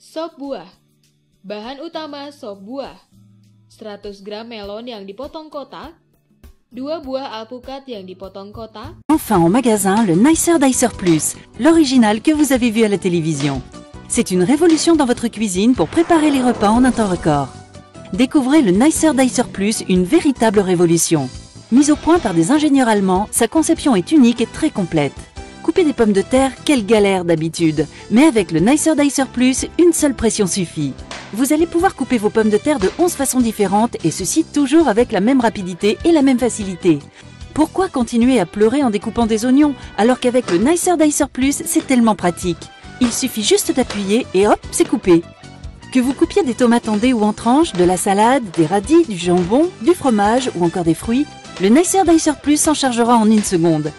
Sop buah. Bahan utama sop buah: 100 gram melon yang dipotong kotak, 2 buah alpukat yang dipotong kotak. Enfin en magasin, le Nicer Dicer Plus, l'original que vous avez vu à la télévision. C'est une révolution dans votre cuisine pour préparer les repas en un temps record. Découvrez le Nicer Dicer Plus, une véritable révolution. Mise au point par des ingénieurs allemands, sa conception est unique et très complète. Couper des pommes de terre, quelle galère d'habitude. Mais avec le Nicer Dicer Plus, une seule pression suffit. Vous allez pouvoir couper vos pommes de terre de 11 façons différentes et ceci toujours avec la même rapidité et la même facilité. Pourquoi continuer à pleurer en découpant des oignons alors qu'avec le Nicer Dicer Plus, c'est tellement pratique. Il suffit juste d'appuyer et hop, c'est coupé. Que vous coupiez des tomates en dés ou en tranches, de la salade, des radis, du jambon, du fromage ou encore des fruits, le Nicer Dicer Plus s'en chargera en 1 seconde.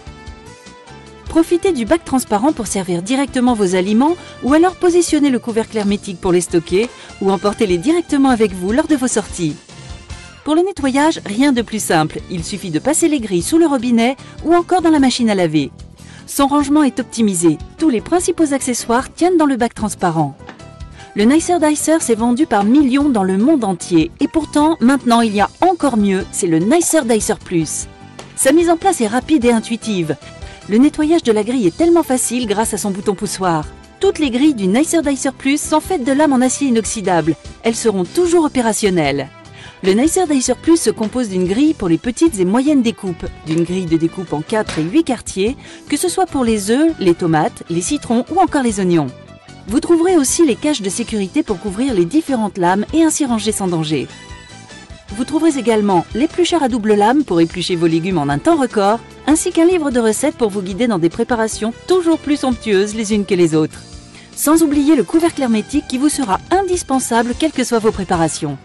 Profitez du bac transparent pour servir directement vos aliments ou alors positionnez le couvercle hermétique pour les stocker ou emportez-les directement avec vous lors de vos sorties. Pour le nettoyage, rien de plus simple, il suffit de passer les grilles sous le robinet ou encore dans la machine à laver. Son rangement est optimisé, tous les principaux accessoires tiennent dans le bac transparent. Le Nicer Dicer s'est vendu par millions dans le monde entier et pourtant, maintenant il y a encore mieux, c'est le Nicer Dicer Plus. Sa mise en place est rapide et intuitive. Le nettoyage de la grille est tellement facile grâce à son bouton poussoir. Toutes les grilles du Nicer Dicer Plus sont faites de lames en acier inoxydable. Elles seront toujours opérationnelles. Le Nicer Dicer Plus se compose d'une grille pour les petites et moyennes découpes, d'une grille de découpe en 4 et 8 quartiers, que ce soit pour les œufs, les tomates, les citrons ou encore les oignons. Vous trouverez aussi les caches de sécurité pour couvrir les différentes lames et ainsi ranger sans danger. Vous trouverez également l'éplucheur à double lame pour éplucher vos légumes en un temps record, ainsi qu'un livre de recettes pour vous guider dans des préparations toujours plus somptueuses les unes que les autres. Sans oublier le couvercle hermétique qui vous sera indispensable quelles que soient vos préparations.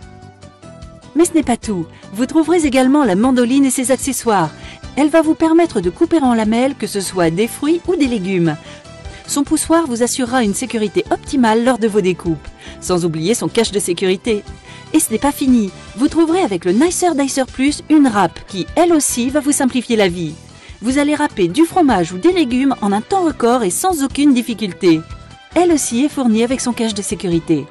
Mais ce n'est pas tout, vous trouverez également la mandoline et ses accessoires. Elle va vous permettre de couper en lamelles que ce soit des fruits ou des légumes. Son poussoir vous assurera une sécurité optimale lors de vos découpes, sans oublier son cache de sécurité. Et ce n'est pas fini, vous trouverez avec le Nicer Dicer Plus une râpe qui, elle aussi, va vous simplifier la vie. Vous allez râper du fromage ou des légumes en un temps record et sans aucune difficulté. Elle aussi est fournie avec son cache de sécurité.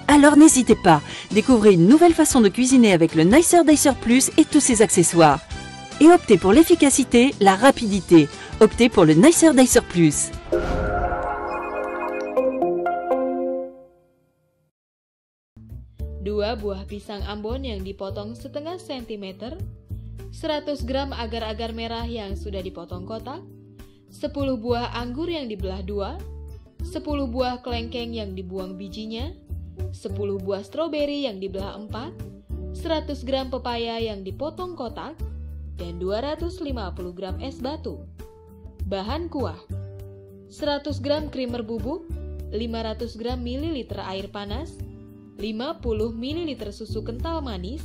Alors n'hésitez pas, découvrez une nouvelle façon de cuisiner avec le Nicer Dicer Plus et tous ses accessoires. Et optez pour l'efficacité, la rapidité. Optez pour le Nicer Dicer Plus. 2 buah pisang Ambon yang dipotong setengah sentimeter, 100 gram agar-agar merah yang sudah dipotong kotak, 10 buah anggur yang dibelah 2, 10 buah kelengkeng yang dibuang bijinya, 10 buah stroberi yang dibelah 4, 100 gram pepaya yang dipotong kotak, dan 250 gram es batu. Bahan kuah: 100 gram krimer bubuk, 500 gram mililiter air panas, 50 ml susu kental manis,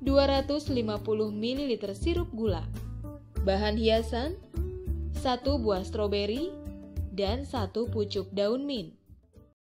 250 ml sirup gula. Bahan hiasan: 1 buah stroberi dan 1 pucuk daun mint.